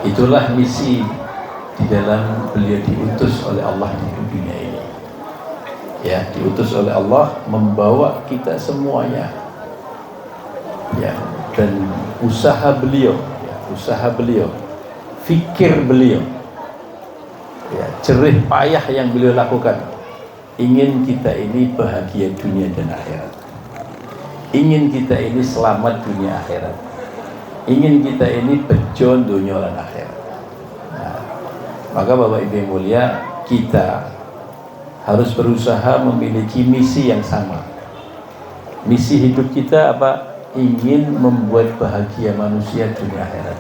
Itulah misi di dalam beliau diutus oleh Allah di dunia ini. Ya, diutus oleh Allah membawa kita semuanya. Ya, dan usaha beliau, fikir beliau, ya, jerih payah yang beliau lakukan, ingin kita ini bahagia dunia dan akhirat, ingin kita ini selamat dunia akhirat, ingin kita ini bejo dunia dan akhirat. Nah, maka Bapak Ibu yang mulia, kita harus berusaha memiliki misi yang sama. Misi hidup kita apa? Ingin membuat bahagia manusia dunia akhirat.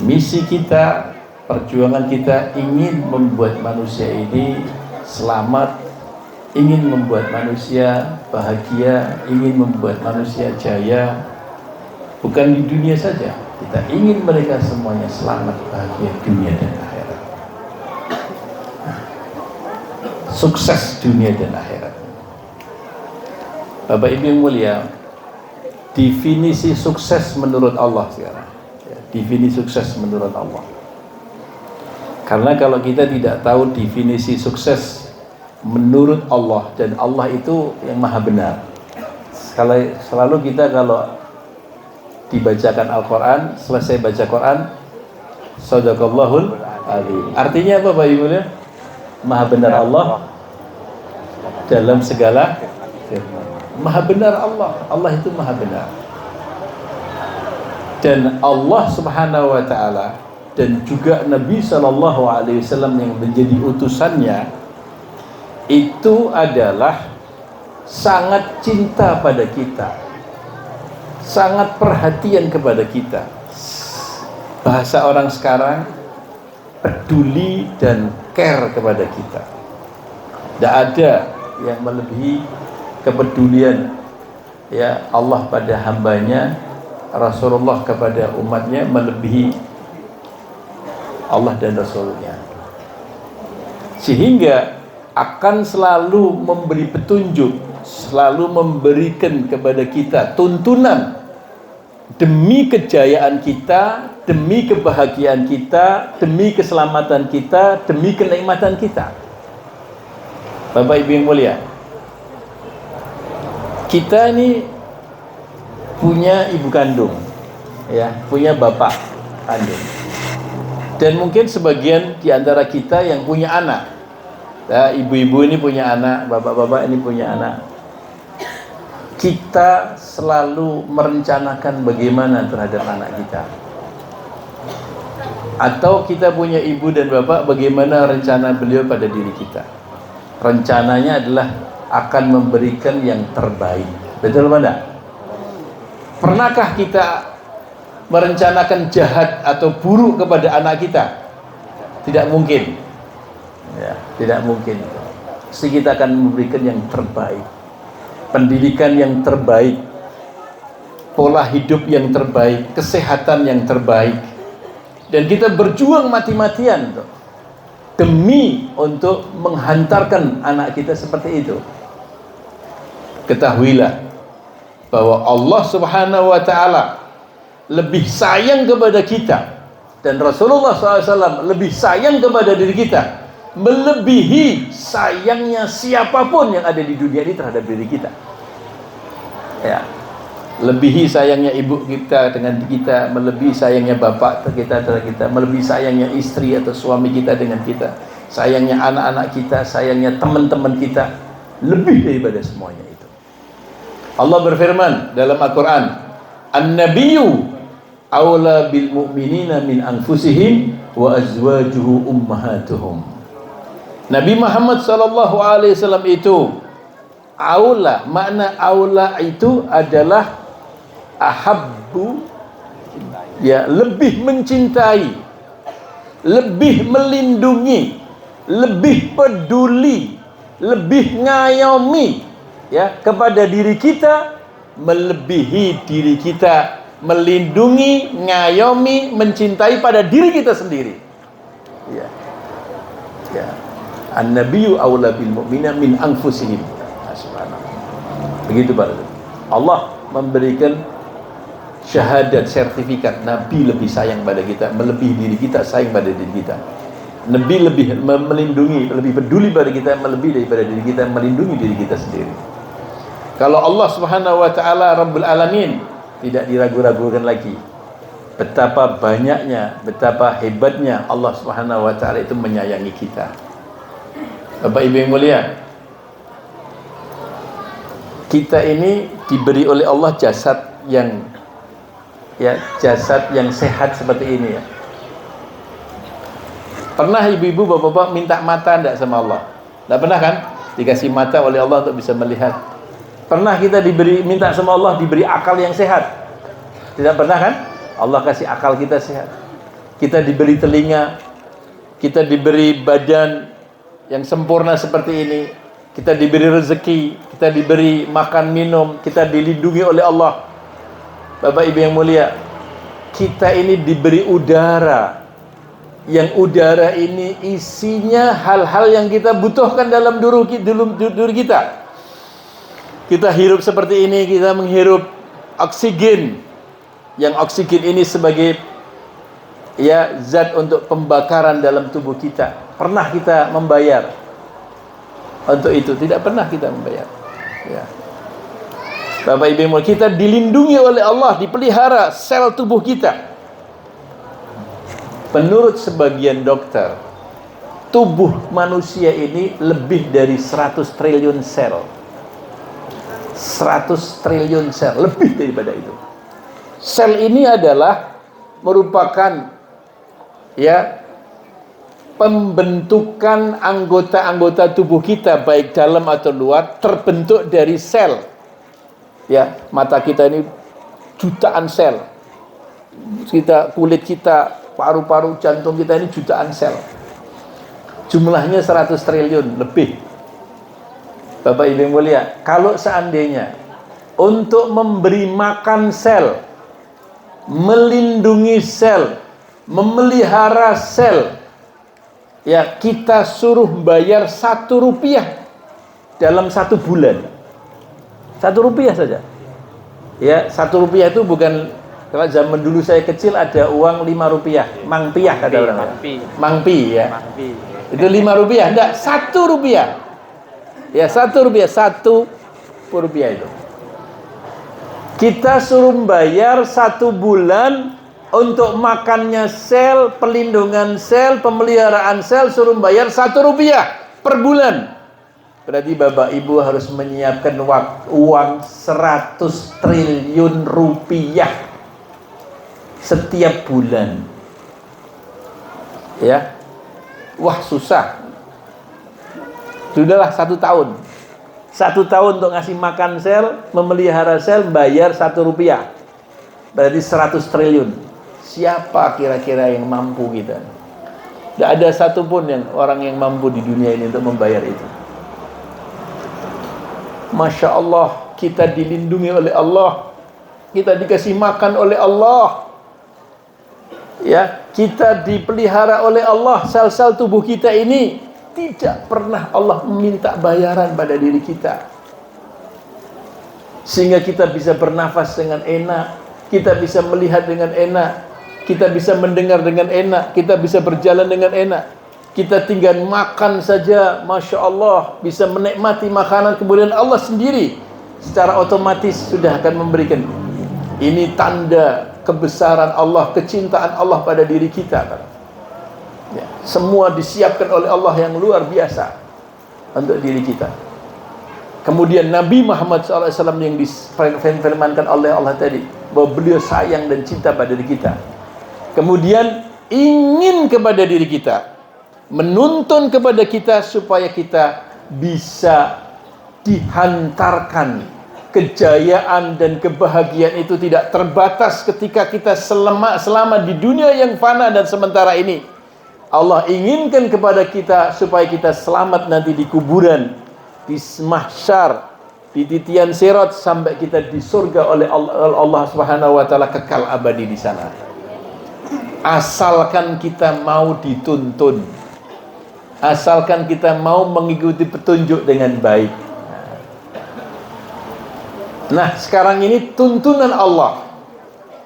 Misi kita, perjuangan kita ingin membuat manusia ini selamat, ingin membuat manusia bahagia, ingin membuat manusia jaya. Bukan di dunia saja, kita ingin mereka semuanya selamat, bahagia dunia dan akhirat. Sukses dunia dan akhirat. Bapak Ibu yang mulia, definisi sukses menurut Allah sekarang. Definisi sukses menurut Allah. Karena kalau kita tidak tahu definisi sukses menurut Allah, dan Allah itu yang maha benar. Selalu kita kalau dibacakan Al-Quran, selesai baca Quran, Sadaqallahul Azim. Artinya apa Bapak Ibu ya? Maha benar Allah dalam segala firman. Maha benar Allah. Allah itu maha benar. Dan Allah Subhanahu wa taala dan juga Nabi sallallahu alaihi wasallam yang menjadi utusannya itu adalah sangat cinta pada kita, sangat perhatian kepada kita. Bahasa orang sekarang, peduli dan care kepada kita. Tidak ada yang melebihi kepedulian ya Allah pada hambanya, Rasulullah kepada umatnya, melebihi Allah dan Rasulnya. Sehingga akan selalu memberi petunjuk, selalu memberikan kepada kita tuntunan demi kejayaan kita, demi kebahagiaan kita, demi keselamatan kita, demi kenikmatan kita. Bapak Ibu yang mulia, kita ini punya ibu kandung, ya, punya bapak kandung, dan mungkin sebagian di antara kita yang punya anak. Ya, ibu-ibu ini punya anak, bapak-bapak ini punya anak. Kita selalu merencanakan bagaimana terhadap anak kita. Atau kita punya ibu dan bapak, bagaimana rencana beliau pada diri kita. Rencananya adalah akan memberikan yang terbaik. Betul apa enggak? Pernahkah kita merencanakan jahat atau buruk kepada anak kita? Tidak mungkin. Ya, tidak mungkin. Pasti kita akan memberikan yang terbaik. Pendidikan yang terbaik, pola hidup yang terbaik, kesehatan yang terbaik. Dan kita berjuang mati-matian demi untuk menghantarkan anak kita seperti itu. Ketahuilah bahwa Allah Subhanahu wa taala lebih sayang kepada kita, dan Rasulullah SAW lebih sayang kepada diri kita melebihi sayangnya siapapun yang ada di dunia ini terhadap diri kita. Ya, lebihi sayangnya ibu kita dengan kita, melebihi sayangnya bapak kita terhadap kita, melebihi sayangnya istri atau suami kita dengan kita, sayangnya anak-anak kita, sayangnya teman-teman kita, lebih daripada semuanya itu. Allah berfirman dalam Al-Quran, An-Nabiyyu awla bil mu'minina min anfusihim wa azwajuhu ummahatuhum. Nabi Muhammad SAW itu aula, makna aula itu adalah ahabbu, ya, lebih mencintai, lebih melindungi, lebih peduli, lebih ngayomi, ya, kepada diri kita, melebihi diri kita, melindungi, ngayomi, mencintai pada diri kita sendiri. Ya, ya. An-Nabiyyu aula bil mu'minina min anfusihim. Begitu Pak. Allah memberikan syahadat, sertifikat Nabi lebih sayang pada kita, melebihi diri kita sayang pada diri kita. Nabi lebih melindungi, lebih peduli pada kita melebihi daripada diri kita melindungi diri kita sendiri. Kalau Allah Subhanahu wa taala Rabbul Alamin, tidak diragu-ragukan lagi betapa banyaknya, betapa hebatnya Allah Subhanahu wa taala itu menyayangi kita. Bapak Ibu yang mulia, kita ini diberi oleh Allah jasad yang sehat seperti ini ya. Pernah ibu-ibu, bapak-bapak minta mata enggak sama Allah? Enggak pernah kan? Dikasih mata oleh Allah untuk bisa melihat. Pernah kita minta sama Allah diberi akal yang sehat? Tidak pernah kan? Allah kasih akal kita sehat. Kita diberi telinga, kita diberi badan yang sempurna seperti ini, kita diberi rezeki, kita diberi makan minum, kita dilindungi oleh Allah. Bapak Ibu yang mulia, kita ini diberi udara, yang udara ini isinya hal-hal yang kita butuhkan dalam diri kita. Kita hirup seperti ini, kita menghirup oksigen, yang oksigen ini sebagai zat untuk pembakaran dalam tubuh kita. Pernah kita membayar untuk itu? Tidak pernah kita membayar ya. Bapak Ibu, kita dilindungi oleh Allah, dipelihara sel tubuh kita. Menurut sebagian dokter, tubuh manusia ini lebih dari 100 triliun sel. 100 triliun sel, lebih daripada itu. Sel ini adalah merupakan pembentukan anggota-anggota tubuh kita, baik dalam atau luar, terbentuk dari sel. Ya, mata kita ini jutaan sel. Kulit kita, paru-paru, jantung kita ini jutaan sel. Jumlahnya 100 triliun lebih. Bapak Ibu yang mulia, kalau seandainya untuk memberi makan sel, melindungi sel, memelihara sel, ya kita suruh bayar 1 rupiah dalam 1 bulan. 1 rupiah saja. Ya, 1 rupiah itu bukan, kalau zaman dulu saya kecil ada uang 5 rupiah, mangpiah kata orang. Mangpi ya. Mangpi. Itu 5 rupiah, enggak, 1 rupiah. Ya, 1 rupiah, 1 rupiah itu. Kita suruh bayar 1 bulan untuk makannya sel, pelindungan sel, pemeliharaan sel, suruh bayar 1 rupiah per bulan. Berarti Bapak Ibu harus menyiapkan uang 100 triliun rupiah setiap bulan. Ya. Wah, susah. Sudahlah 1 tahun. 1 tahun untuk ngasih makan sel, memelihara sel, bayar 1 rupiah. Berarti 100 triliun. Siapa kira-kira yang mampu kita? Tidak ada satupun orang yang mampu di dunia ini untuk membayar itu. Masya Allah, kita dilindungi oleh Allah, kita dikasih makan oleh Allah, ya, kita dipelihara oleh Allah. Sel-sel tubuh kita ini tidak pernah Allah meminta bayaran pada diri kita, sehingga kita bisa bernafas dengan enak, kita bisa melihat dengan enak, kita bisa mendengar dengan enak, kita bisa berjalan dengan enak. Kita tinggal makan saja, Masya Allah, bisa menikmati makanan, kemudian Allah sendiri secara otomatis sudah akan memberikan. Ini tanda kebesaran Allah, kecintaan Allah pada diri kita. Ya, semua disiapkan oleh Allah yang luar biasa untuk diri kita. Kemudian Nabi Muhammad SAW yang difirmankan oleh Allah tadi, bahwa beliau sayang dan cinta pada diri kita. Kemudian ingin kepada diri kita, menuntun kepada kita supaya kita bisa dihantarkan kejayaan dan kebahagiaan itu tidak terbatas ketika kita selama di dunia yang fana dan sementara ini. Allah inginkan kepada kita supaya kita selamat nanti di kuburan, di mahsyar, di titian sirat, sampai kita di surga oleh Allah Subhanahu wa taala, kekal abadi di sana. Asalkan kita mau dituntun, asalkan kita mau mengikuti petunjuk dengan baik. Nah, sekarang ini tuntunan Allah.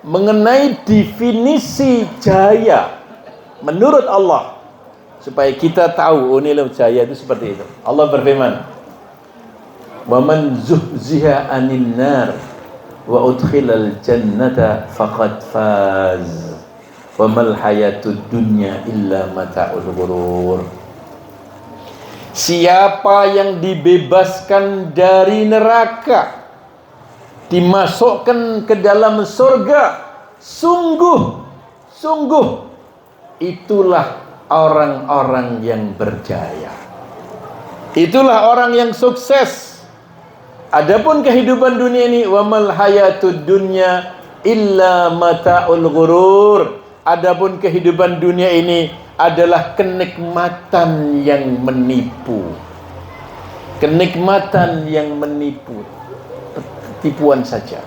mengenai definisi jaya menurut Allah, supaya kita tahu ini loh jaya itu seperti itu. Allah berfirman, "Wa man zuhziha 'anil nar wa udkhilal jannata faqad faz wa mal hayatud dunya illa mata'ul ghurur." Siapa yang dibebaskan dari neraka, dimasukkan ke dalam surga, sungguh itulah orang-orang yang berjaya. Itulah orang yang sukses. Adapun kehidupan dunia ini, wa mal hayatud dunya illa mata'ul ghurur. Adapun kehidupan dunia ini adalah kenikmatan yang menipu. Kenikmatan yang menipu. Tipuan saja.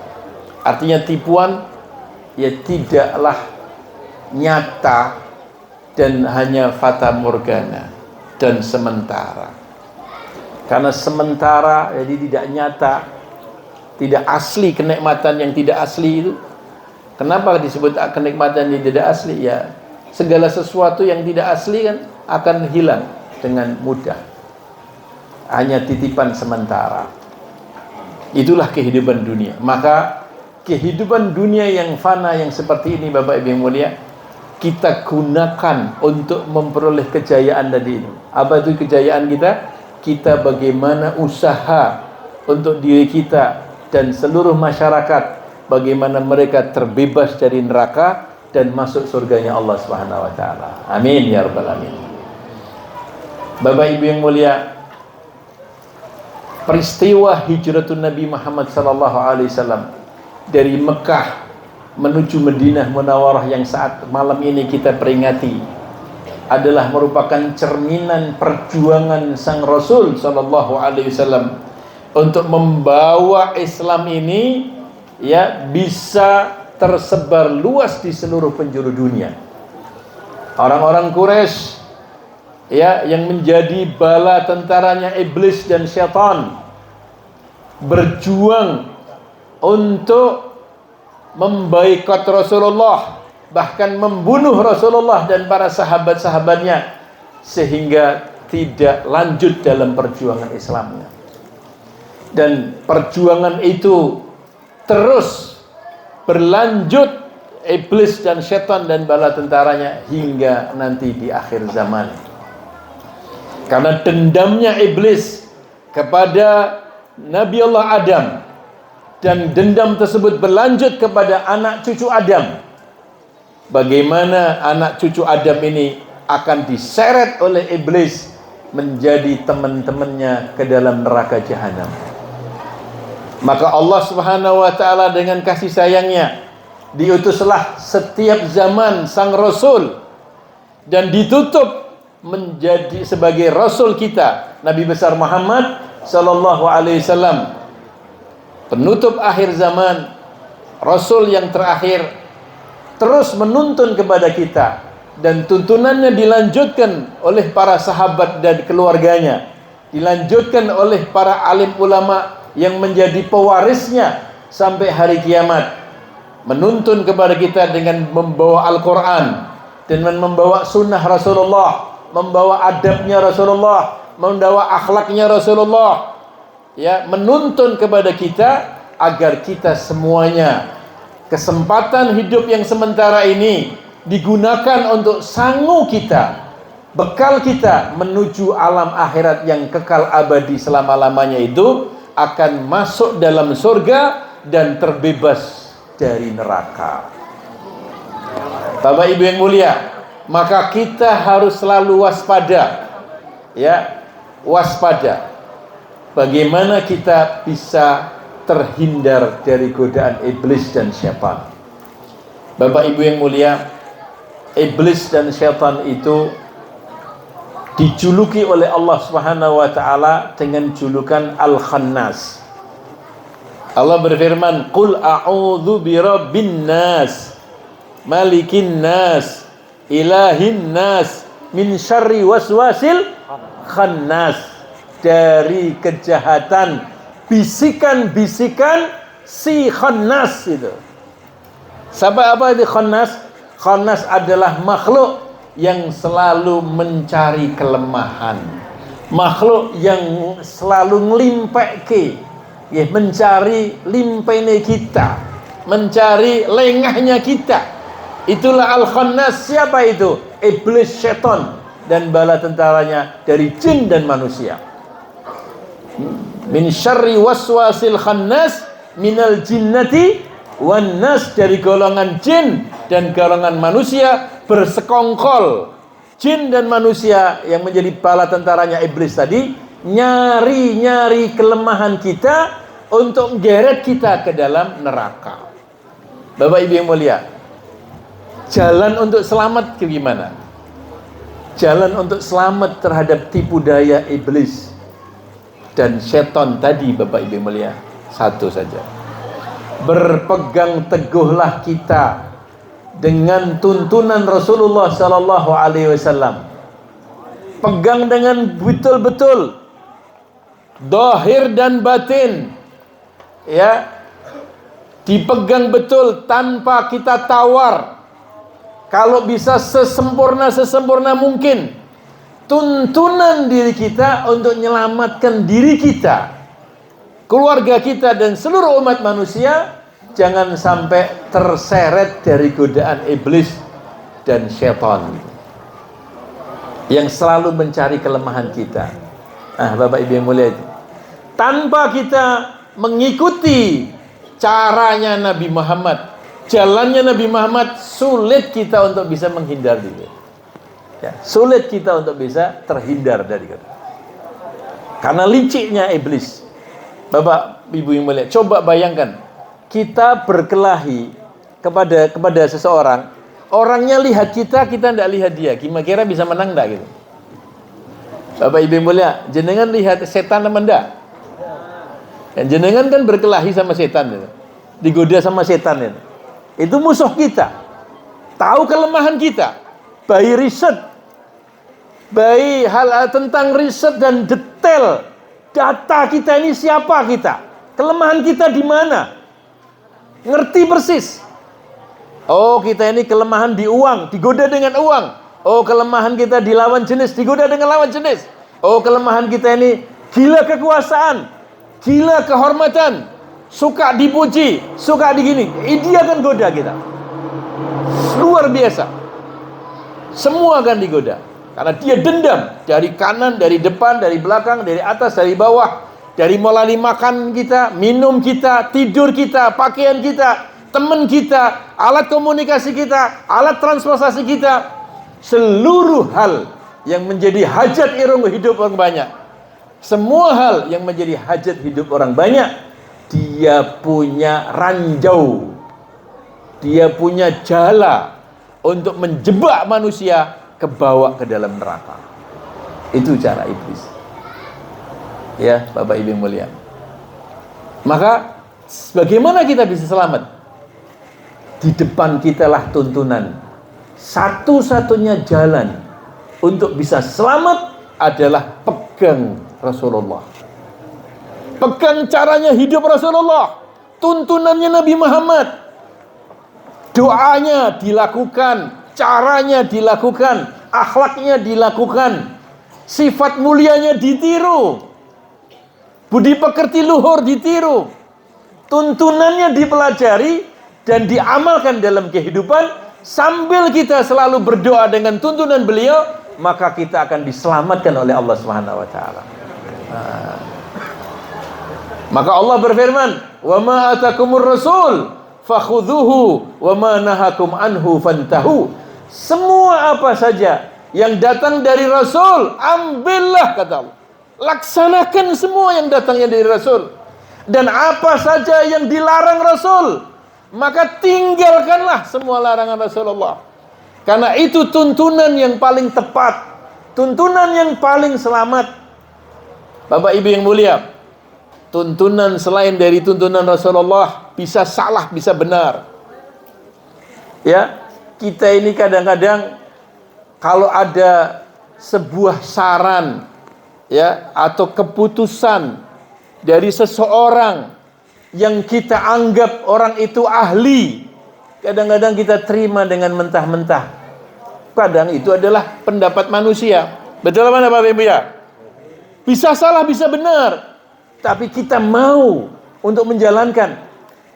Artinya tipuan ya tidaklah nyata dan hanya fata morgana dan sementara. Karena sementara jadi tidak nyata, tidak asli. Kenikmatan yang tidak asli itu, kenapa disebut kenikmatan yang tidak asli? Ya, segala sesuatu yang tidak asli kan akan hilang dengan mudah. Hanya titipan sementara. Itulah kehidupan dunia. Maka kehidupan dunia yang fana yang seperti ini, Bapak Ibu yang mulia, kita gunakan untuk memperoleh kejayaan tadi itu. Apa itu kejayaan kita? Kita bagaimana usaha untuk diri kita dan seluruh masyarakat, bagaimana mereka terbebas dari neraka dan masuk surganya Allah Subhanahu wa taala. Amin ya rabbal alamin. Bapak Ibu yang mulia, peristiwa hijratun Nabi Muhammad sallallahu alaihi wasallam dari Mekah menuju Madinah Munawwarah yang saat malam ini kita peringati adalah merupakan cerminan perjuangan sang Rasul sallallahu alaihi wasallam untuk membawa Islam ini ya bisa tersebar luas di seluruh penjuru dunia. Orang-orang Quraisy ya yang menjadi bala tentaranya iblis dan syaitan berjuang untuk memboikot Rasulullah, bahkan membunuh Rasulullah dan para sahabat-sahabatnya, sehingga tidak lanjut dalam perjuangan Islamnya. Dan perjuangan itu terus berlanjut, iblis dan syaitan dan bala tentaranya, hingga nanti di akhir zaman. Karena dendamnya iblis kepada Nabi Allah Adam, dan dendam tersebut berlanjut kepada anak cucu Adam. Bagaimana anak cucu Adam ini akan diseret oleh iblis menjadi teman-temannya ke dalam neraka jahanam. Maka Allah Subhanahu wa taala dengan kasih sayangnya diutuslah setiap zaman sang Rasul dan ditutup menjadi sebagai Rasul kita Nabi besar Muhammad sallallahu alaihi wasallam, penutup akhir zaman, Rasul yang terakhir, terus menuntun kepada kita, dan tuntunannya dilanjutkan oleh para sahabat dan keluarganya, dilanjutkan oleh para alim ulama yang menjadi pewarisnya sampai hari kiamat, menuntun kepada kita dengan membawa Al-Quran, dengan membawa sunnah Rasulullah, membawa adabnya Rasulullah, membawa akhlaknya Rasulullah, ya, menuntun kepada kita agar kita semuanya kesempatan hidup yang sementara ini digunakan untuk sangu kita, bekal kita menuju alam akhirat yang kekal abadi selama-lamanya, itu akan masuk dalam surga dan terbebas dari neraka. Bapak Ibu yang mulia, maka kita harus selalu waspada, ya, waspada. Bagaimana kita bisa terhindar dari godaan iblis dan syaitan. Bapak Ibu yang mulia, iblis dan syaitan itu dijuluki oleh Allah Subhanahu wa taala dengan julukan Al-Khannas. Allah berfirman, "Qul a'udzu birabbin nas, malikin nas, ilahin nas, min syarri waswasil khannas." Dari kejahatan bisikan-bisikan si khannas itu. Apa itu khannas? Khannas adalah makhluk yang selalu mencari kelemahan, makhluk yang selalu ngelimpeke, ya, mencari limpene kita, mencari lengahnya kita. Itulah al-khannas. Siapa itu? Iblis, setan dan bala tentaranya dari jin dan manusia. Min syarri waswasil khannas minal jinnati wan nas, dari golongan jin dan golongan manusia bersekongkol. Jin dan manusia yang menjadi bala tentaranya iblis tadi nyari kelemahan kita untuk geret kita ke dalam neraka. Bapak Ibu yang mulia, jalan untuk selamat gimana? Jalan untuk selamat terhadap tipu daya iblis dan setan tadi, Bapak Ibu yang mulia, satu saja. Berpegang teguhlah kita dengan tuntunan Rasulullah sallallahu alaihi wasallam. Pegang dengan betul-betul, zahir dan batin, ya, dipegang betul tanpa kita tawar. Kalau bisa sesempurna mungkin tuntunan diri kita untuk menyelamatkan diri kita, keluarga kita dan seluruh umat manusia, jangan sampai terseret dari godaan iblis dan syaitan yang selalu mencari kelemahan kita. Bapak Ibu yang mulia, tanpa kita mengikuti caranya Nabi Muhammad, jalannya Nabi Muhammad, sulit kita untuk bisa menghindar dari, ya, sulit kita untuk bisa terhindar dari karena liciknya iblis. Bapak Ibu yang mulia, coba bayangkan kita berkelahi kepada seseorang, orangnya lihat kita tidak lihat dia, kira-kira bisa menang enggak gitu? Bapak Ibu yang mulia, jenengan lihat setan apa enggak? Dan jenengan kan berkelahi sama setan gitu, digoda sama setan itu. Itu musuh kita, tahu kelemahan kita, bayi riset, bayi hal tentang riset dan detail data kita ini, siapa kita, kelemahan kita di mana, ngerti persis. Oh, kita ini kelemahan di uang, digoda dengan uang. Oh, kelemahan kita di lawan jenis, digoda dengan lawan jenis. Oh, kelemahan kita ini gila kekuasaan, gila kehormatan, suka dipuji, suka digini. Dia kan goda kita, luar biasa. Semua akan digoda karena dia dendam dari kanan, dari depan, dari belakang, dari atas, dari bawah, dari mulai makan kita, minum kita, tidur kita, pakaian kita, teman kita, alat komunikasi kita, alat transportasi kita, seluruh hal yang menjadi hajat irung hidup orang banyak, semua hal yang menjadi hajat hidup orang banyak, dia punya ranjau, dia punya jala untuk menjebak manusia kebawa ke dalam neraka. Itu cara iblis, ya Bapak Ibu yang mulia. Maka bagaimana kita bisa selamat? Di depan kita lah tuntunan. Satu-satunya jalan untuk bisa selamat adalah pegang Rasulullah, pegang caranya hidup Rasulullah, tuntunannya Nabi Muhammad, doanya dilakukan, caranya dilakukan, akhlaknya dilakukan, sifat mulianya ditiru, budi pekerti luhur ditiru, tuntunannya dipelajari dan diamalkan dalam kehidupan, sambil kita selalu berdoa dengan tuntunan beliau, maka kita akan diselamatkan oleh Allah Subhanahu wa taala. Maka Allah berfirman, "Wa ma atakumur rasul fakhudhuhu wa ma nahakum anhu fantahu." Semua apa saja yang datang dari Rasul, ambillah, kata Allah. Laksanakan semua yang datangnya dari Rasul. Dan apa saja yang dilarang Rasul, maka tinggalkanlah semua larangan Rasulullah. Karena itu tuntunan yang paling tepat, tuntunan yang paling selamat. Bapak Ibu yang mulia, tuntunan selain dari tuntunan Rasulullah bisa salah, bisa benar. Ya, kita ini kadang-kadang kalau ada sebuah saran, ya, atau keputusan dari seseorang yang kita anggap orang itu ahli, kadang-kadang kita terima dengan mentah-mentah. Kadang itu adalah pendapat manusia. Betul apa Bapak Ibu ya? Bisa salah, bisa benar. Tapi kita mau untuk menjalankan.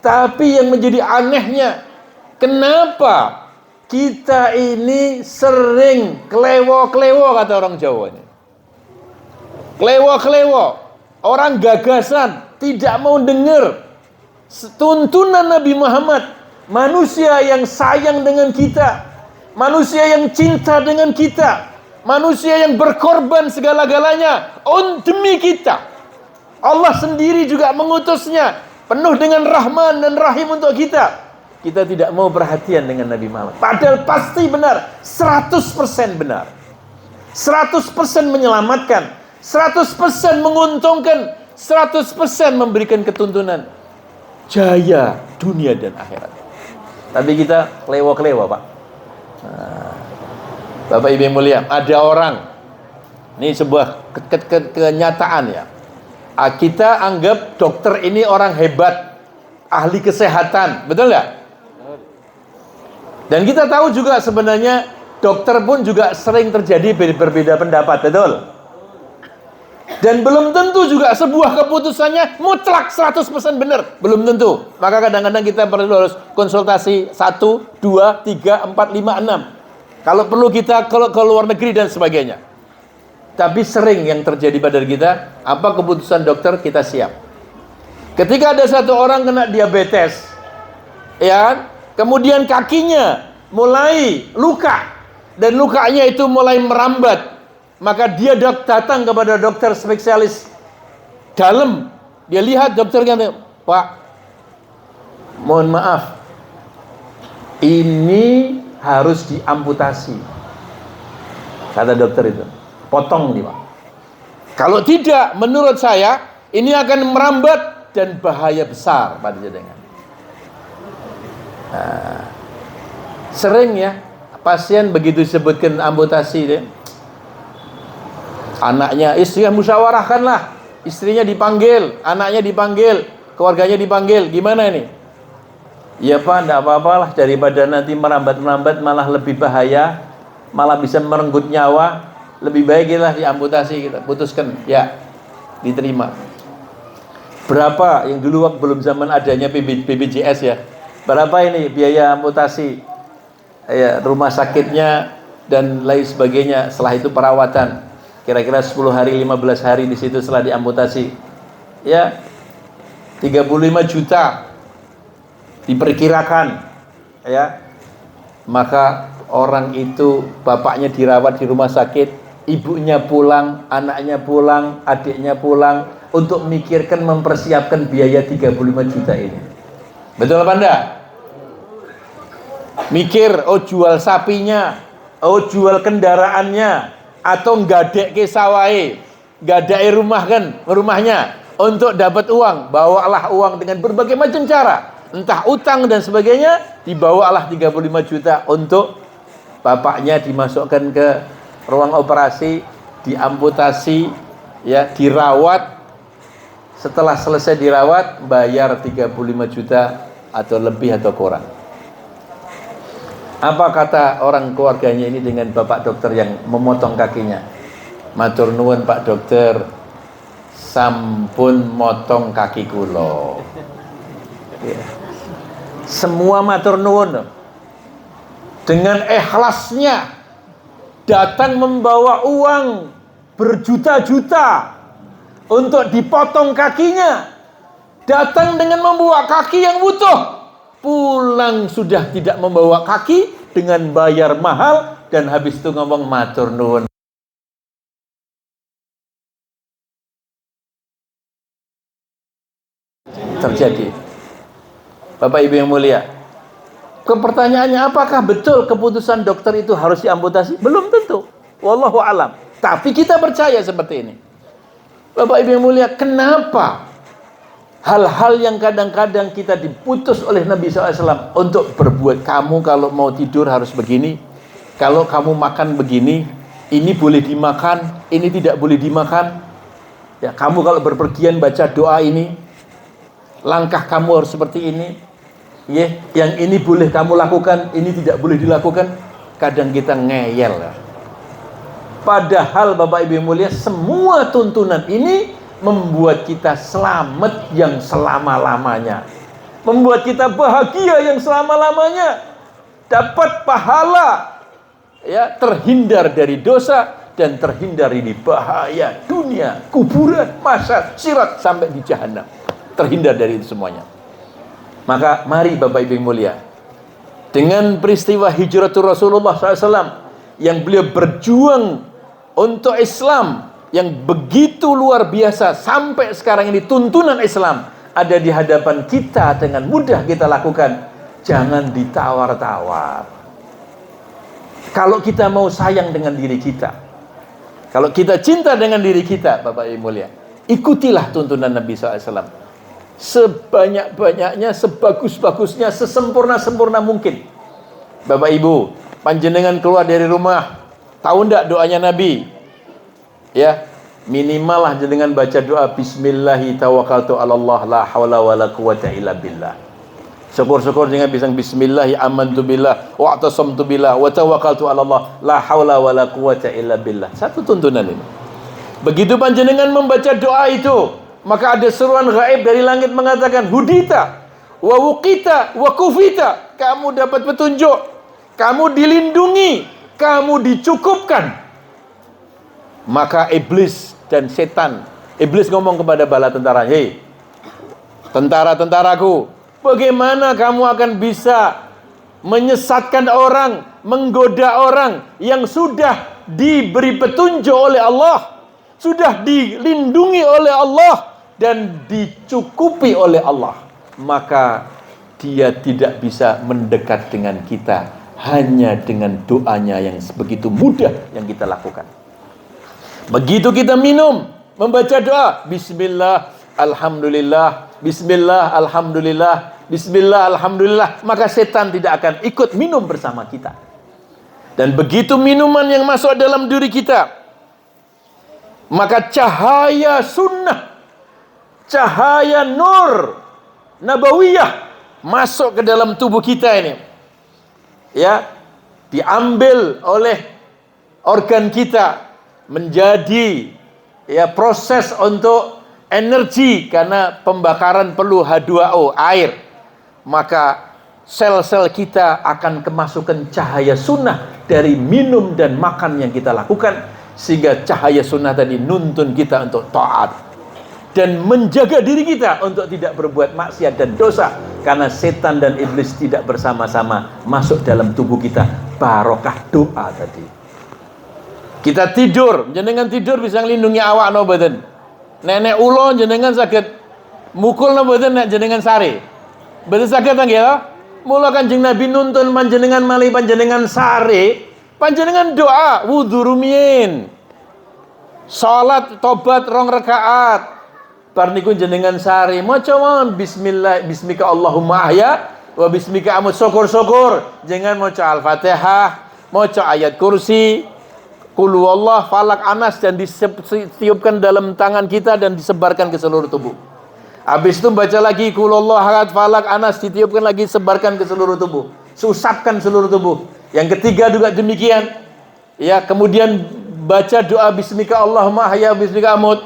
Tapi yang menjadi anehnya, kenapa kita ini sering klewo-klewo, kata orang Jawa ini. Klewo-klewo, orang gagasan, tidak mau dengar tuntunan Nabi Muhammad, manusia yang sayang dengan kita, manusia yang cinta dengan kita, manusia yang berkorban segala-galanya demi kita. Allah sendiri juga mengutusnya, penuh dengan rahman dan rahim untuk kita. Kita tidak mau perhatian dengan Nabi Muhammad. Padahal pasti benar, 100% benar. 100% menyelamatkan, 100% menguntungkan, 100% memberikan ketuntunan. Jaya dunia dan akhirat. Tapi kita klewo-klewo, Pak. Bapak Ibu yang mulia, ada orang, ini sebuah kenyataan ya. Kita anggap dokter ini orang hebat, ahli kesehatan, betul nggak? Dan kita tahu juga sebenarnya dokter pun juga sering terjadi berbeda pendapat, betul? Dan belum tentu juga sebuah keputusannya mutlak 100% benar, belum tentu. Maka kadang-kadang kita perlu harus konsultasi 1, 2, 3, 4, 5, 6. Kalau perlu kita ke luar negeri dan sebagainya. Tapi sering yang terjadi pada kita, apa keputusan dokter kita siap. Ketika ada satu orang kena diabetes, ya, kemudian kakinya mulai luka dan lukanya itu mulai merambat, maka dia datang kepada dokter spesialis dalam. Dia lihat dokternya, Pak, mohon maaf, ini harus diamputasi, kata dokter itu. Potong nih Pak. Kalau tidak, menurut saya ini akan merambat dan bahaya besar pada jenengan. Sering ya pasien begitu disebutkan amputasi deh, anaknya, istrinya musyawarahkanlah, istrinya dipanggil, anaknya dipanggil, keluarganya dipanggil, gimana ini? Ya Pak, enggak apa-apalah, daripada nanti merambat-merambat malah lebih bahaya, malah bisa merenggut nyawa. Lebih baiklah diamputasi, kita putuskan, ya diterima. Berapa yang dulu belum zaman adanya BPJS ya, berapa ini biaya amputasi, ya, rumah sakitnya dan lain sebagainya. Setelah itu perawatan, kira-kira 10 hari 15 hari di situ setelah diamputasi, ya 35 juta diperkirakan, ya. Maka orang itu bapaknya dirawat di rumah sakit, ibunya pulang, anaknya pulang, adiknya pulang untuk memikirkan, mempersiapkan biaya 35 juta ini. Betul apa enggak? Mikir, oh jual sapinya, oh jual kendaraannya, atau gadek ke sawai, gadai rumah kan, rumahnya untuk dapat uang. Bawalah uang dengan berbagai macam cara, entah utang dan sebagainya, dibawalah 35 juta untuk bapaknya dimasukkan ke ruang operasi, diamputasi, ya, dirawat. Setelah selesai dirawat, bayar 35 juta atau lebih atau kurang. Apa kata orang keluarganya ini dengan bapak dokter yang memotong kakinya? Matur nuwun Pak Dokter, sampun motong kaki kula. Ya. Semua matur nuwun dengan ikhlasnya datang membawa uang berjuta-juta untuk dipotong kakinya, datang dengan membawa kaki yang utuh, pulang sudah tidak membawa kaki dengan bayar mahal, dan habis itu ngomong matur nuwun. Terjadi. Bapak Ibu yang mulia, pertanyaannya, apakah betul keputusan dokter itu harus diamputasi? Belum tentu, wallahu alam. Tapi kita percaya seperti ini. Bapak Ibu yang mulia, kenapa hal-hal yang kadang-kadang kita diputus oleh Nabi SAW untuk berbuat, kamu kalau mau tidur harus begini, kalau kamu makan begini, ini boleh dimakan, ini tidak boleh dimakan, ya, kamu kalau berpergian baca doa ini, langkah kamu harus seperti ini. Ya, yang ini boleh kamu lakukan, ini tidak boleh dilakukan. Kadang kita ngeyel ya. Padahal Bapak Ibu yang mulia, semua tuntunan ini membuat kita selamat yang selama-lamanya, membuat kita bahagia yang selama-lamanya, dapat pahala, ya, terhindar dari dosa dan terhindar dari bahaya dunia, kuburan, masyarakat, sirat sampai di jahanam, terhindar dari itu semuanya. Maka mari Bapak Ibu yang mulia, dengan peristiwa hijratul Rasulullah SAW yang beliau berjuang untuk Islam yang begitu luar biasa, sampai sekarang ini tuntunan Islam ada di hadapan kita dengan mudah kita lakukan. Jangan ditawar-tawar. Kalau kita mau sayang dengan diri kita, kalau kita cinta dengan diri kita, Bapak Ibu mulia, ikutilah tuntunan Nabi SAW sebanyak-banyaknya, sebagus-bagusnya, sesempurna-sempurna mungkin. Bapak Ibu, panjenengan keluar dari rumah, tahu ndak doanya Nabi? Ya, minimal lah jenengan baca doa Bismillahi tawakkaltu 'alallah la haula wala quwata illa billah. Syukur-syukur jangan bisa Bismillahi amantu billah wa atasamtu billah wa tawakkaltu 'alallah la haula wala quwata illa billah. Satu tuntunan ini. Begitu panjenengan membaca doa itu, maka ada seruan gaib dari langit mengatakan, hudita wa wuqita wa kufita, kamu dapat petunjuk, kamu dilindungi, kamu dicukupkan. Maka iblis dan setan, iblis ngomong kepada bala tentara, hei tentara-tentaraku, bagaimana kamu akan bisa menyesatkan orang, menggoda orang yang sudah diberi petunjuk oleh Allah, sudah dilindungi oleh Allah dan dicukupi oleh Allah, maka dia tidak bisa mendekat dengan kita hanya dengan doanya yang begitu mudah yang kita lakukan. Begitu kita minum, membaca doa Bismillah Alhamdulillah, Bismillah Alhamdulillah, Bismillah Alhamdulillah, maka setan tidak akan ikut minum bersama kita. Dan begitu minuman yang masuk dalam diri kita, maka cahaya sunnah, cahaya nur nabawiyah masuk ke dalam tubuh kita ini, ya, diambil oleh organ kita menjadi, ya, proses untuk energi karena pembakaran perlu H2O, air. Maka sel-sel kita akan kemasukan cahaya sunnah dari minum dan makan yang kita lakukan, sehingga cahaya sunnah tadi nuntun kita untuk taat dan menjaga diri kita untuk tidak berbuat maksiat dan dosa, karena setan dan iblis tidak bersama-sama masuk dalam tubuh kita. Barokah doa tadi. Kita tidur, jenengan tidur bisa ngelindungi awak no badan. Nenek ulo jenengan sakit mukul no badan nek jenengan sare. Betul sakit nggih ya? Mula Kanjeng Nabi nuntun panjenengan malih panjenengan sare, panjenengan doa wudu rumiyin. Salat tobat 2 rakaat. Bar niku jenengan sare maca mawon bismillah bismika Allahumma ahya wa bismika amut, syukur-syukur jenengan maca Al-Fatihah, maca ayat kursi, Qul huwallah, falak, anas, dan ditiupkan dalam tangan kita dan disebarkan ke seluruh tubuh. Habis itu baca lagi Qul huwallah ahad, falak, anas, ditiupkan lagi, sebarkan ke seluruh tubuh, susapkan seluruh tubuh. Yang ketiga juga demikian. Ya, kemudian baca doa bismika Allahumma ahya bismika amut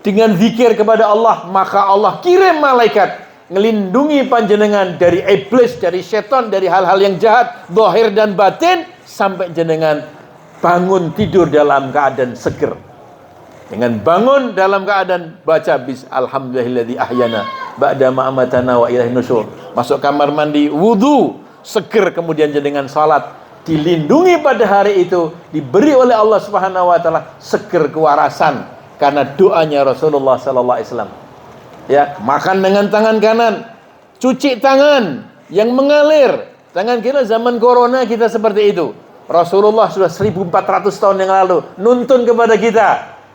dengan zikir kepada Allah, maka Allah kirim malaikat ngelindungi panjenengan dari iblis, dari setan, dari hal-hal yang jahat, zahir dan batin, sampai jenengan bangun tidur dalam keadaan seger. Dengan bangun dalam keadaan baca alhamdulillahilladzi ahyana ba'da ma amatana wa ilaihin nusyur. Masuk kamar mandi, wudu, seger, kemudian jenengan salat, dilindungi pada hari itu, diberi oleh Allah Subhanahu wa taala seger kewarasan karena doanya Rasulullah sallallahu alaihi wasallam. Ya, makan dengan tangan kanan, cuci tangan yang mengalir. Tangan kita zaman corona kita seperti itu. Rasulullah sudah 1400 tahun yang lalu nuntun kepada kita,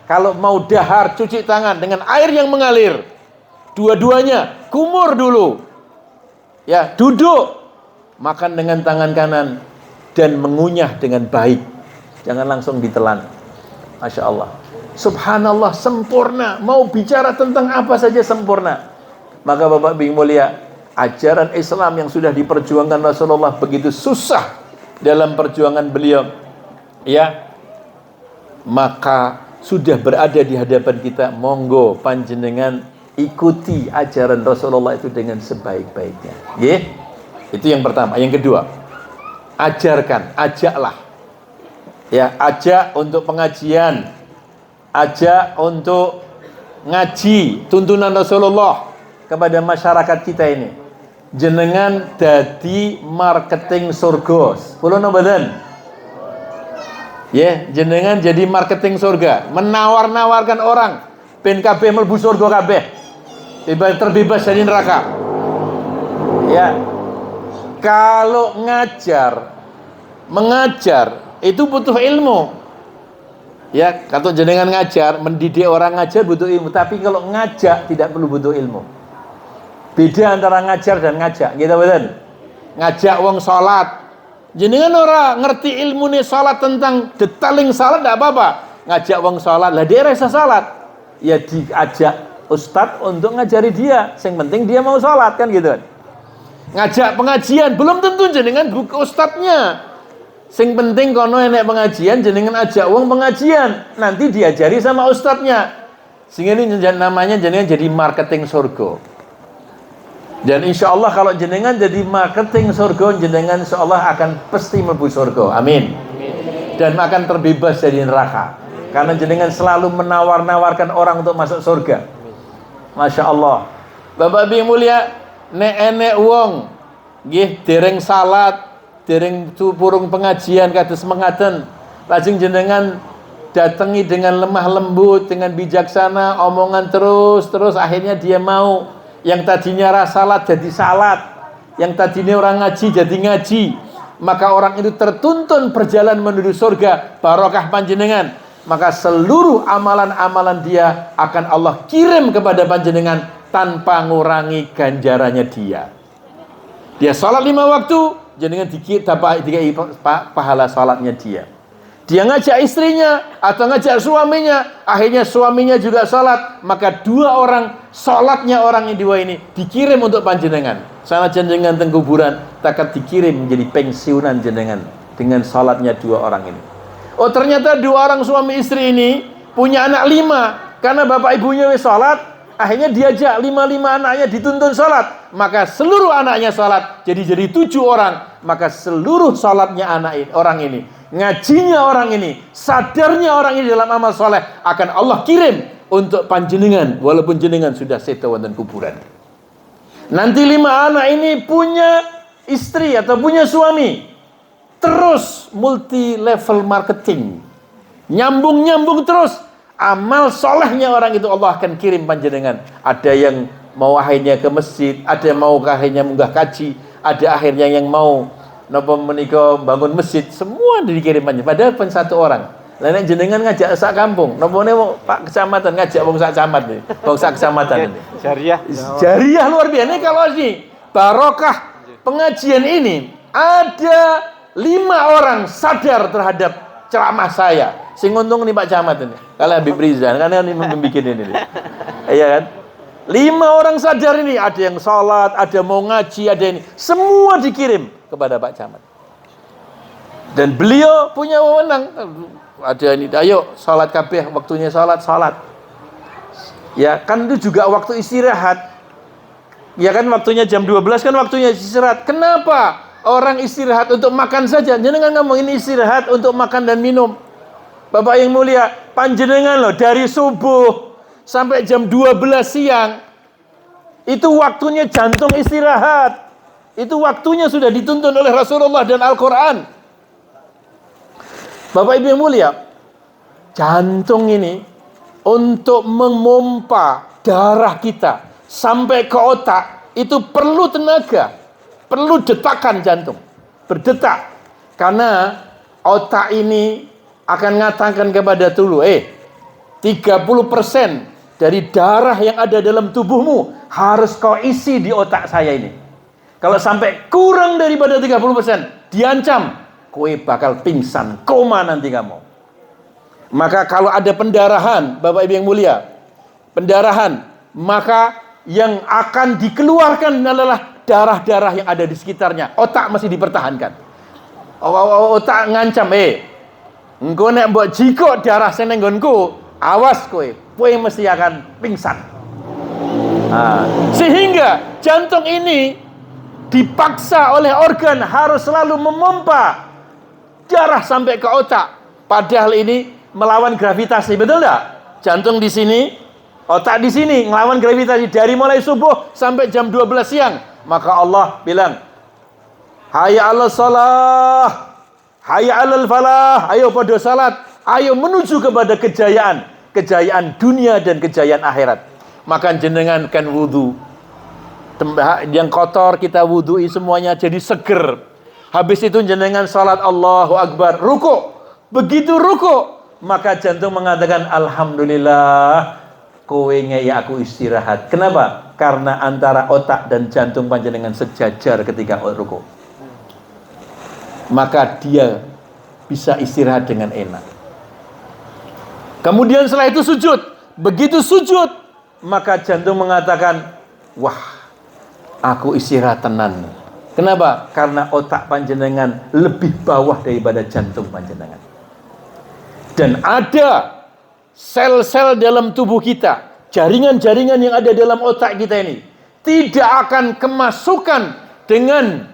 kalau mau dahar cuci tangan dengan air yang mengalir. Dua-duanya, kumur dulu. Ya, duduk, makan dengan tangan kanan dan mengunyah dengan baik. Jangan langsung ditelan. Masya Allah. Subhanallah, sempurna. Mau bicara tentang apa saja sempurna. Maka Bapak Bing mulia, ajaran Islam yang sudah diperjuangkan Rasulullah begitu susah dalam perjuangan beliau, ya, maka sudah berada di hadapan kita. Monggo panjenengan ikuti ajaran Rasulullah itu dengan sebaik-baiknya. Itu yang pertama. Yang kedua, ajarkan, ajaklah. Ya, ajak untuk pengajian, ajak untuk ngaji tuntunan Rasulullah kepada masyarakat kita ini. Jenengan dadi marketing surga. Kulo nobadan. Jenengan jadi marketing surga, menawar-nawarkan orang ben kabeh mlebu surga kabeh. Terbebas dari neraka. Ya. Kalau mengajar itu butuh ilmu. Ya, kalau jenengan ngajar, mendidik orang ngajar butuh ilmu, tapi kalau ngajak tidak perlu butuh ilmu. Beda antara ngajar dan ngajak, gitu betul. Ngajak wong salat, jenengan ora ngerti ilmu nih salat tentang detailing salat tidak apa-apa. Ngajak wong salat, lah dia rasa salat, ya diajak ustadz untuk ngajari dia. Yang penting dia mau salat kan gitu. Ngajak pengajian belum tentu jenengan buku ustadznya. Sing penting kono enek pengajian, jenengan ajak wong pengajian, nanti diajari sama ustadznya. Sehingga ini namanya jenengan jadi marketing surga. Dan insya Allah kalau jenengan jadi marketing surga, jenengan insya Allah akan pasti mlebu surga. Amin. Dan akan terbebas dari neraka. Karena jenengan selalu menawar-nawarkan orang untuk masuk surga. Masya Allah. Bapak Ibu yang mulia, nek enek wong nggih dereng salat, dereng purung pengajian kados mengaten, lajeng jenengan datangi dengan lemah lembut, dengan bijaksana, omongan terus akhirnya dia mau. Yang tadinya salat jadi salat, yang tadinya orang ngaji jadi ngaji, maka orang itu tertuntun berjalan menuju surga, barokah panjenengan. Maka seluruh amalan-amalan dia akan Allah kirim kepada panjenengan tanpa ngurangi ganjarannya dia. Dia salat 5 waktu, jenengan dapat pahala salatnya dia. Dia ngajak istrinya atau ngajak suaminya, akhirnya suaminya juga salat, maka 2 orang salatnya orang yang dua ini dikirim untuk panjenengan. Salat jenengan teng kuburan takat dikirim menjadi pensiunan jenengan dengan salatnya 2 orang ini. Oh, ternyata 2 orang suami istri ini punya anak 5, karena bapak ibunya wis salat, akhirnya diajak 5 anaknya dituntun salat, maka seluruh anaknya salat, jadi 7 orang, maka seluruh salatnya orang ini, ngajinya orang ini, sadarnya orang ini dalam amal soleh akan Allah kirim untuk panjenengan walaupun jenengan sudah seto wonten kuburan. Nanti 5 anak ini punya istri atau punya suami, terus multi level marketing, nyambung terus. Amal solehnya orang itu Allah akan kirim panjenengan. Ada yang mau akhirnya ke masjid, ada yang mau akhirnya munggah kaji, ada akhirnya yang mau napa menika bangun masjid, semua dikirim panjenengan. Padahal pen 1 orang. Lah nek jenengan ngajak sak kampung, napa Pak Kecamatan ngajak wong sak camat nih, wong sak kecamatan ini. Jariah luar biasa. Ini kalau ini barokah pengajian ini ada 5 orang sadar terhadap ceramah saya. Sing untung nih Pak Camat ini. Kalau Habib Rizal karena ini membikin ini. Iya kan? 5 orang sadar ini, ada yang sholat, ada mau ngaji, ada ini. Semua dikirim kepada Pak Camat. Dan beliau punya wewenang. Ada ini, ayo sholat kabeh, waktunya sholat. Ya kan itu juga waktu istirahat. Ya kan waktunya jam 12 kan waktunya istirahat. Kenapa? Orang istirahat untuk makan saja. Jenengan ngomong ini istirahat untuk makan dan minum. Bapak yang mulia, panjenengan loh dari subuh sampai jam 12 siang. Itu waktunya jantung istirahat. Itu waktunya sudah dituntun oleh Rasulullah dan Al-Quran. Bapak Ibu yang mulia, jantung ini untuk memompa darah kita sampai ke otak itu perlu tenaga. Perlu detakan jantung, berdetak, karena otak ini akan mengatakan kepada tubuh, 30% dari darah yang ada dalam tubuhmu harus kau isi di otak saya ini. Kalau sampai kurang daripada 30%, diancam, kowe bakal pingsan, koma nanti kamu. Maka kalau ada pendarahan, Bapak Ibu yang mulia, pendarahan, maka yang akan dikeluarkan adalah darah-darah yang ada di sekitarnya. Otak masih dipertahankan. Otak ngancam, engko nek mbok jikok darah sing nang nggonku, awas kowe mesti akan pingsan. Sehingga jantung ini dipaksa oleh organ harus selalu memompa darah sampai ke otak. Padahal ini melawan gravitasi, betul enggak? Jantung di sini, otak di sini, ngelawan gravitasi dari mulai subuh sampai jam 12 siang. Maka Allah bilang, hayya 'alas shalah, hayya 'alal falah, ayo pada salat, ayo menuju kepada kejayaan dunia dan kejayaan akhirat. Maka jenengan kan wudu, yang kotor kita wudui semuanya jadi seger. Habis itu jenengan salat Allahu Akbar, ruku. Begitu ruku, maka jantung mengatakan alhamdulillah kowe ngei aku istirahat. Kenapa? Karena antara otak dan jantung panjenengan sejajar ketika ruku. Maka dia bisa istirahat dengan enak. Kemudian setelah itu sujud. Begitu sujud, maka jantung mengatakan, wah, aku istirahat tenan. Kenapa? Karena otak panjenengan lebih bawah daripada jantung panjenengan. Dan ada sel-sel dalam tubuh kita, jaringan-jaringan yang ada dalam otak kita ini tidak akan kemasukan dengan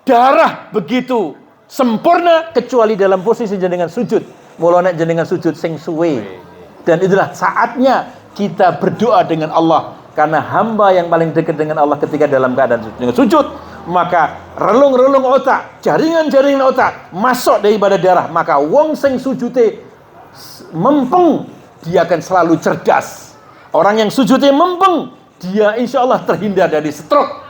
darah begitu sempurna kecuali dalam posisi jenengan sujud. Mulane jenengan sujud sing suwe. Dan itulah saatnya kita berdoa dengan Allah, karena hamba yang paling dekat dengan Allah ketika dalam keadaan sujud. Maka relung-relung otak, jaringan-jaringan otak masuk daripada darah, maka wong sing sujute mempeng, dia akan selalu cerdas. Orang yang sujudnya mempeng, dia insya Allah terhindar dari stroke.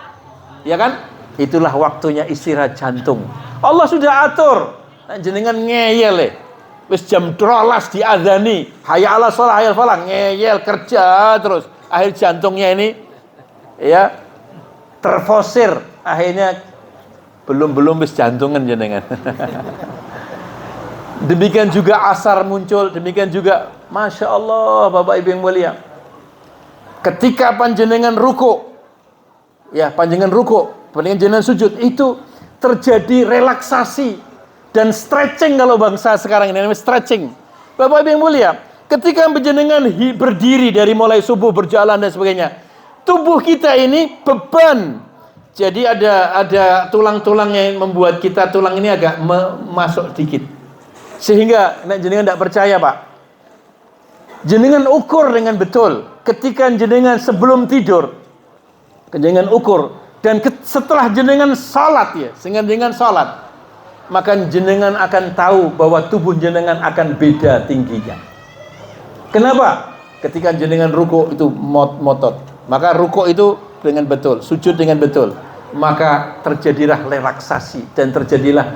Ya kan? Itulah waktunya istirahat jantung. Allah sudah atur. Jenengan ngeyel wis jam 12 diadzani, hayya 'alas shalah, hayya 'alal falah, ngeyel kerja terus. Akhir jantungnya ini ya terfosir, akhirnya belum wis jantungan jenengan. Demikian juga asar muncul, demikian juga Masya Allah Bapak Ibu yang mulia, ketika panjenengan ruku, ya panjenengan ruku, panjenengan sujud, itu terjadi relaksasi dan stretching. Kalau bangsa sekarang ini namanya stretching. Bapak Ibu yang mulia, ketika panjenengan berdiri dari mulai subuh berjalan dan sebagainya, tubuh kita ini beban. Jadi ada tulang-tulang yang membuat kita tulang ini agak masuk dikit. Sehingga jenengan tidak percaya Pak, jenengan ukur dengan betul ketika jenengan sebelum tidur, jenengan ukur, dan setelah jenengan salat ya, sehingga jenengan salat, maka jenengan akan tahu bahwa tubuh jenengan akan beda tingginya. Kenapa? Ketika jenengan ruku itu motot, maka ruku itu dengan betul, sujud dengan betul, maka terjadilah relaksasi dan terjadilah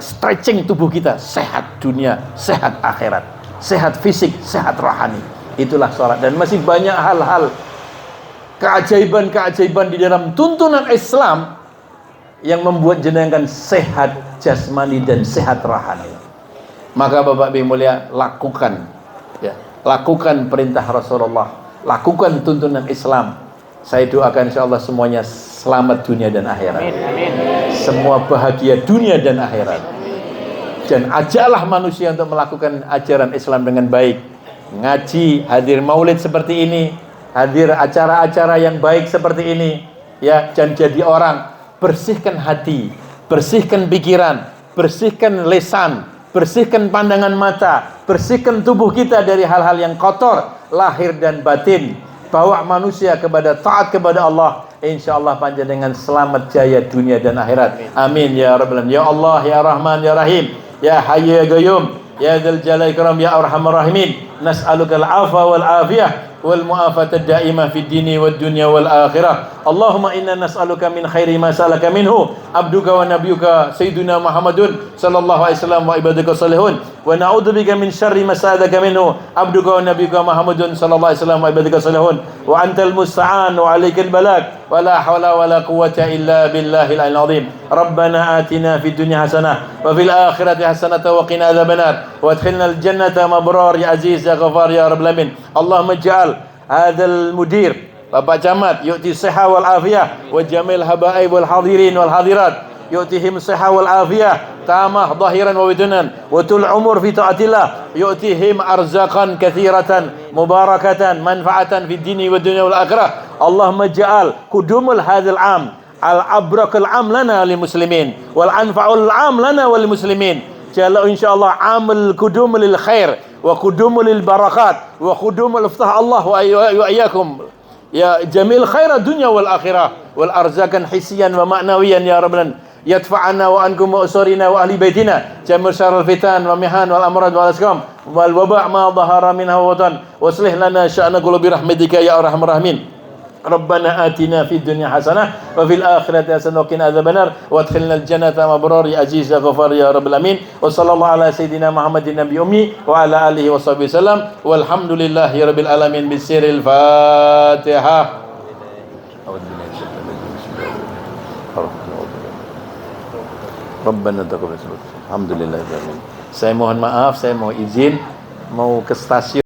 stretching tubuh kita, sehat dunia, sehat akhirat, sehat fisik, sehat rohani. Itulah sholat. Dan masih banyak hal-hal keajaiban-keajaiban di dalam tuntunan Islam yang membuat jenengan sehat jasmani dan sehat rohani. Maka Bapak Ibu mulia, lakukan perintah Rasulullah, lakukan tuntunan Islam. Saya doakan insyaallah semuanya selamat dunia dan akhirat. Amin. Semua bahagia dunia dan akhirat. Dan ajaklah manusia untuk melakukan ajaran Islam dengan baik. Ngaji, hadir maulid seperti ini, hadir acara-acara yang baik seperti ini, ya, dan jadi orang. Bersihkan hati, bersihkan pikiran, bersihkan lisan, bersihkan pandangan mata, bersihkan tubuh kita dari hal-hal yang kotor lahir dan batin. Bawa manusia kepada taat kepada Allah. InsyaAllah panjenengan selamat jaya dunia dan akhirat. Amin ya rabbal alamin. Ya Allah, ya Rahman, ya Rahim, ya Hayy ya Qayyum, ya Dzal Jalali Ikram, ya Arhamar Rahimin. Nas'alukal afwa wal afiyah wal mu'afata da'imah fid dini wad dunya wal akhirah. Allahumma inna nas'aluka min khairi ma sa'alaka minhu abduka wa nabiyyuka sayyiduna Muhammadun sallallahu alaihi wasallam wa ibadika salihun, wa na'udzubika min syarri ma sa'alaka minhu abduka wa nabiyyuka Muhammadun sallallahu alaihi wasallam wa ibadika salihun, wa antal musta'an wa alaikal balag wa la hawla wa la quwwata illa billahil aliyyil azim. Rabbana atina fid dunya hasanah wa fil akhirati hasanah wa qina adzabannar wa adkhilnal jannata mabrar ya aziz ya ghafar ya rabbal alamin. Allahumma ij'al hadzal mudir Bapak Camat, yu'ti siha wal afiyah wa jamil habaib wal hadirin wal hadirat, yu'tihim siha wal afiyah tamah zahiran wa batinan wa tul umur fi taatillah, yu'tihim arzaqan katsiratan mubarakatan manfaatan fid dini wad dunya wal akhirah. Allahumma ja'al qudumul hadzal am al abrakal am lana lil muslimin wal anfa'ul am lana wal muslimin. Jalla insyaallah amal qudum lil khair wa qudum lil barakat wa qudum al iftah Allah wa iyyakum ya jamil khairad dunya wal akhirah wal arzakan hisiyan wa ma'nawiyan ya rabbana yadfa'ana wa ankum wa usarina wa ahli baitina jamil syarrul fitan wa mihan wal amrad wal asqam wal waba' ma dhahara minha wa watan waslih lana sya'na qulubi rahmatika ya arhamar rahimin. ربنا آتنا في الدنيا حسنة وفي الآخرة حسنة وقنا عذاب النار وادخلنا الجنة مبرور يا عزيز يا غفار يا رب العالمين وصلى الله على سيدنا محمد النبي أمي وعلى آله وصحبه وسلم والحمد لله رب العالمين بسر الفاتحة. Rabbana taqabbal. Alhamdulillah. Saya mohon maaf, saya mau izin mau ke stasiun.